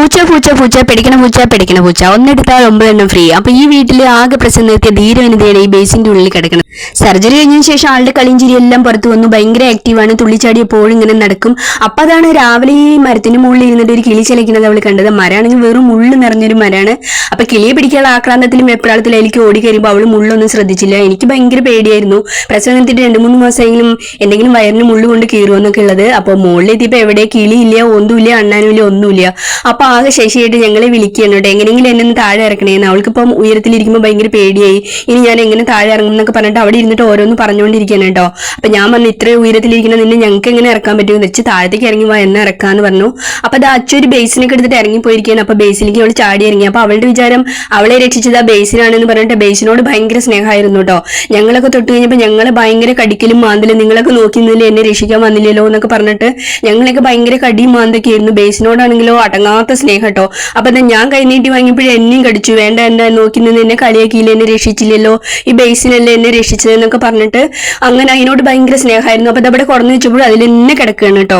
പൂച്ച പൂച്ച പൂച്ച പിടിക്കണ പൂച്ച ഒന്നെടുത്താൽ 9 ഫ്രീ. അപ്പൊ ഈ വീട്ടിൽ ആകെ പ്രശ്നം നിർത്തിയ ധീരവനിതയാണ് ഈ ബേസിന്റെ ഉള്ളിൽ കിടക്കുന്നത്. സർജറി കഴിഞ്ഞതിന് ശേഷം ആളുടെ കളിഞ്ചിരി എല്ലാം പുറത്തു വന്നു. ഭയങ്കര ആക്റ്റീവാണ്, തുള്ളിച്ചാടി എപ്പോഴും ഇങ്ങനെ നടക്കും. അപ്പൊ അതാണ് രാവിലെ ഈ മരത്തിന് മുകളിൽ ഇരുന്നിട്ട് ഒരു കിളി ചലിക്കുന്നത് അവൾ കണ്ടത്. മരാണെങ്കിൽ വെറും മുള്ളു നിറഞ്ഞൊരു മരാണ്. അപ്പൊ കിളിയെ പിടിക്കാനുള്ള ആക്രാന്തത്തിലും വെപ്രാളത്തിലും അതിലേക്ക് ഓടി കയറിയപ്പോൾ അവൾ മുള്ളൊന്നും ശ്രദ്ധിച്ചില്ല. എനിക്ക് ഭയങ്കര പേടിയായിരുന്നു. പ്രസവനത്തിന്റെ 2-3 മാസമെങ്കിലും എന്തെങ്കിലും വയറിന് മുള്ളു കൊണ്ട് കീറുമെന്നൊക്കെ ഉള്ളത്. അപ്പൊ മുകളിലെത്തിയപ്പോ എവിടെ കിളിയില്ല, ഒന്നുമില്ല, അണ്ണാനുമില്ല, ഒന്നുമില്ല. അപ്പൊ ആകെ ശശിയായിട്ട് ഞങ്ങളെ വിളിക്കുകയാണ് കേട്ടോ, എങ്ങനെയെങ്കിലും എന്നെ ഒന്ന് താഴെ ഇറക്കണേന്ന്. അവൾക്കിപ്പം ഉയരത്തിലിരിക്കുമ്പോൾ ഭയങ്കര പേടിയായി. ഇനി ഞാൻ എങ്ങനെ താഴെ ഇറങ്ങും എന്നൊക്കെ പറഞ്ഞിട്ട് അവിടെ ഇരുന്നിട്ട് ഓരോന്ന് പറഞ്ഞുകൊണ്ടിരിക്കുകയാണ് കേട്ടോ. അപ്പൊ ഞാൻ പറഞ്ഞു, ഇത്രയും ഉയരത്തിലിരിക്കുന്ന നിന്നെ ഞങ്ങൾക്ക് എങ്ങനെ ഇറക്കാൻ പറ്റും, വെച്ച് താഴത്തേക്ക് ഇറങ്ങി വാ, എന്നെ ഇറക്കാന്ന് പറഞ്ഞു. അപ്പൊ അത് അച്ഛൻ ബേസിനൊക്കെ എടുത്തിട്ട് ഇറങ്ങിപ്പോയിരിക്കുകയാണ്. അപ്പൊ ബേസിലേക്ക് അവൾ ചാടി ഇറങ്ങി. അപ്പൊ അവളുടെ വിചാരം അവളെ രക്ഷിച്ചത് ആ ബേസിനാണെന്ന് പറഞ്ഞിട്ട് ബേസിനോട് ഭയങ്കര സ്നേഹമായിരുന്നു കേട്ടോ. ഞങ്ങളൊക്കെ തൊട്ട് കഴിഞ്ഞപ്പോൾ ഞങ്ങളെ ഭയങ്കര കടിക്കലും മാന്തലും, നിങ്ങളൊക്കെ നോക്കിന്നില്ല എന്നെ രക്ഷിക്കാൻ വന്നില്ലല്ലോ എന്നൊക്കെ പറഞ്ഞിട്ട് ഞങ്ങളൊക്കെ ഭയങ്കര കടിയും മാന്തൊക്കെ ആയിരുന്നു. ബേസിനോടാണെങ്കിലോ അടങ്ങാത്ത സ്നേഹം കേട്ടോ. അപ്പൊ ഞാൻ കൈനീട്ടി വാങ്ങിയപ്പോഴും എന്നെയും കടിച്ചു. വേണ്ട എന്നെ നോക്കി നിന്ന് എന്നെ കളിയാക്കിയില്ല, എന്നെ രക്ഷിച്ചില്ലല്ലോ, ഈ ബേസിനല്ലേ എന്നെ രക്ഷിച്ചത് എന്നൊക്കെ പറഞ്ഞിട്ട് അങ്ങനെ അതിനോട് ഭയങ്കര സ്നേഹമായിരുന്നു. അപ്പൊ അതവിടെ കുറഞ്ഞു വെച്ചപ്പോഴും അതിൽ എന്നെ കിടക്കുകയാണ് കേട്ടോ.